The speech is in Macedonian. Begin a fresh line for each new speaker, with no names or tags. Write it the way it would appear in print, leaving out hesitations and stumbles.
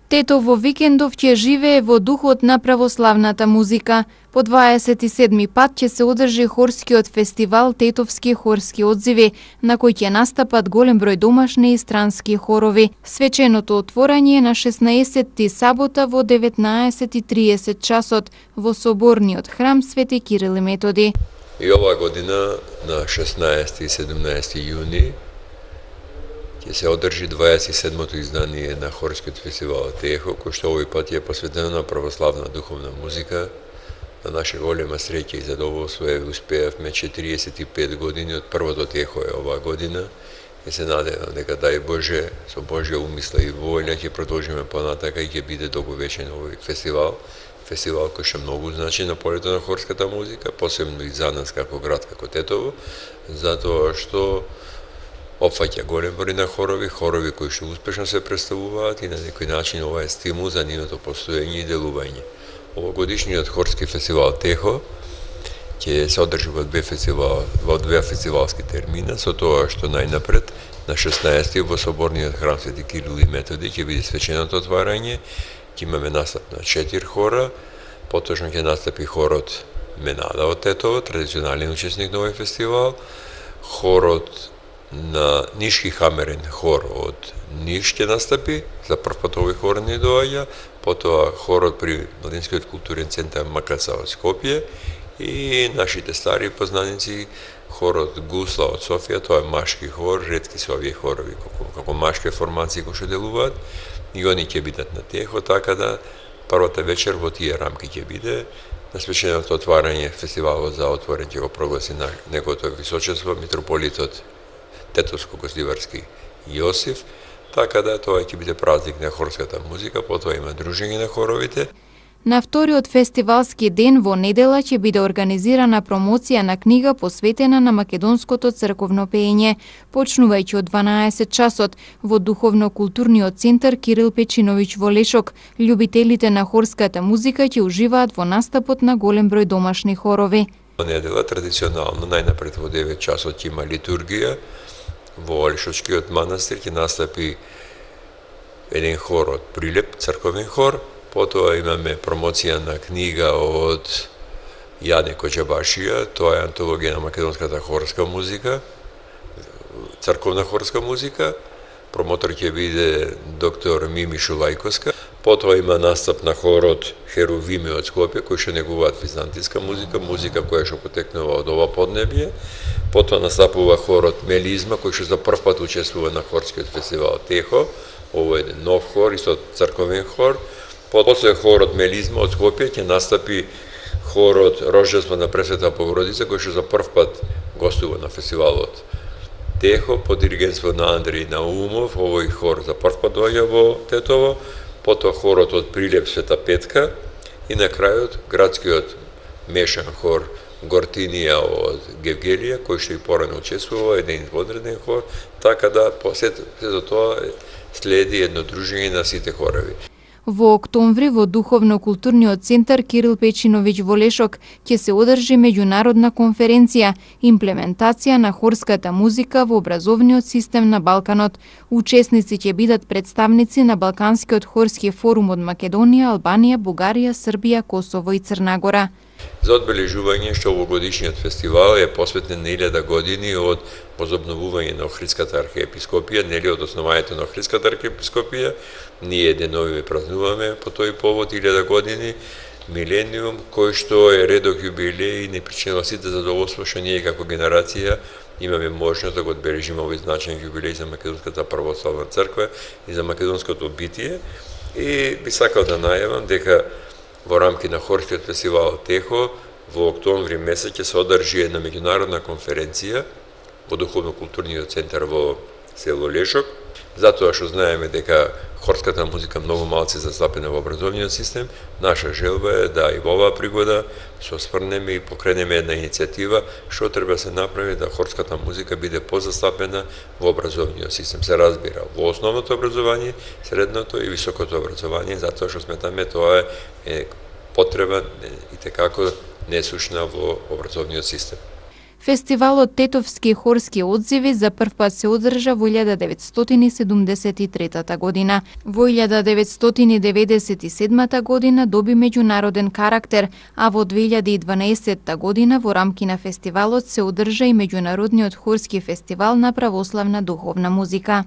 Тето во викендов ќе живее во духот на православната музика. По 27 пат ќе се одржи хорскиот фестивал Тетовски хорски одзиви, на кој ќе настапат голем број домашни и странски хорови. Свеченото отворање е на 16 сабота во 19:30 часот во соборниот храм Свети Кирил и Методи.
И оваа година на 16 и 17 јуни ќе се одржи 27-то издание на хорскиот фестивал Техо, кој што овој пат е посветено на православна духовна музика. На наша голема среќа и задоволство успеавме 45 години од првото Техо е оваа година. И се надевам дека дај Боже, со Божја умисла и волја ќе продолжиме понатака и ќе биде долговечен овој фестивал. Фестивал кој што многу значи на полето на хорската музика, посебно и за нас како град, како Тетово, затоа што опфаќа голем број на хорови кои што успешно се представуваат и на некој начин ова е стимул за нивното постоење и делување. Овогодишниот хорски фестивал Техо ќе се одржи во две фестивалски термина, со тоа што најнапред на 16 во соборниот храм Свети Кирил и Методи ќе биде свеченото отварање, ќе имаме настап на 4 хора, поточно ќе настапи хорот Менада од Тетово, традиционален учесник на овој фестивал, хорот на Нишки хамерен хор од Ниш ќе настапи, за прв пат овој хор не доаѓа, потоа хорот при Младинскиот културен центар МКЦ од Скопје и нашите стари познаници, хорот Гусла од Софија, тоа е машки хор, ретки се овие хорови, како машки формации кои што делуваат, и они ќе бидат на Техо, така да првата вечер во тие рамки ќе биде. На свеченото отварање фестивалот за отворен ќе го прогласи на неговото височество, митрополитот Тетовско-Гостиварски Јосиф, така да тоа ќе биде празник на хорската музика, потоа има дружење на хоровите.
На вториот фестивалски ден во недела ќе биде организирана промоција на книга посветена на македонското црковно пеење, почнувајќи од 12 часот во духовно-културниот центар Кирил Печиновиќ во Лешок. Љубителите на хорската музика ќе уживаат во настапот на голем број домашни хорови.
Во недела традиционално најнапред во 9 часот ќе има литургија. Во Лешочкиот манастир ќе настапи еден хор од Прилеп, црковен хор. Потоа имаме промоција на книга од Јане Коџабашија, тоа е антологија на македонската хорска музика, црковна хорска музика. Промотор ќе биде доктор Мими Шулајковска. Потоа има настап на хорот Херувиме од Скопје, кои што негуваат византијска музика, музика која што потекнува од ова поднебје. Потоа настапува хорот Мелизма, кој што за прв пат учествува на хорскиот фестивал Техо. Ово е еден нов хор, исто црковен хор. После хорот Мелизма од Скопје ќе настапи хорот Рождество на Пресвета Богородица, кој што за прв пат гостува на фестивалот Техо под диригентство на Андреј Наумов. Овој хор за прв пат доаѓа во Тетово. Потоа хорот од Прилеп Света Петка и на крајот градскиот мешан хор Гортинија од Гевгелија, кој што и порано учествува, еден извонреден хор, така да сето тоа следи едно дружење на сите хорови.
Во октомври во Духовно-културниот центар Кирил Печиновиќ во Лешок ќе се одржи меѓународна конференција Имплементација на хорската музика во образовниот систем на Балканот. Учесници ќе бидат представници на Балканскиот хорски форум од Македонија, Албанија, Бугарија, Србија, Косово и Црна Гора.
За одбележување што овогодишниот фестивал е посветен на 1000 години од возобновување на Охридската архиепископија, нели од основањето на Охридската архиепископија. Ние денови празнуваме по тој повод 1000 години, милениум, кој што е редок јубилеј и не причинува сите задоволство што ние како генерација имаме можност да го одбележиме овој значаен јубилеј за Македонската православна црква и за македонското битие. И би сакал да најавам дека во рамки на хорскиот фестивал Техо во октомври месец ќе се одржи една меѓународна конференција во Духовно-културниот центар во село Лешок, затоа што знаеме дека хорската музика многу малце застапена во образовниот систем. Наша желба е да и во оваа пригода се осврнеме и покренеме една иницијатива што треба да се направи да хорската музика биде позастапена во образовниот систем. Се разбира во основното образование, средното и високото образование, затоа што сметаме тоа е потреба и tekako несушна во образовниот систем.
Фестивалот Тетовски хорски одзиви за прв пат се одржа во 1973 година. Во 1997 година доби меѓународен карактер, а во 2012 година во рамки на фестивалот се одржа и меѓународниот хорски фестивал на православна духовна музика.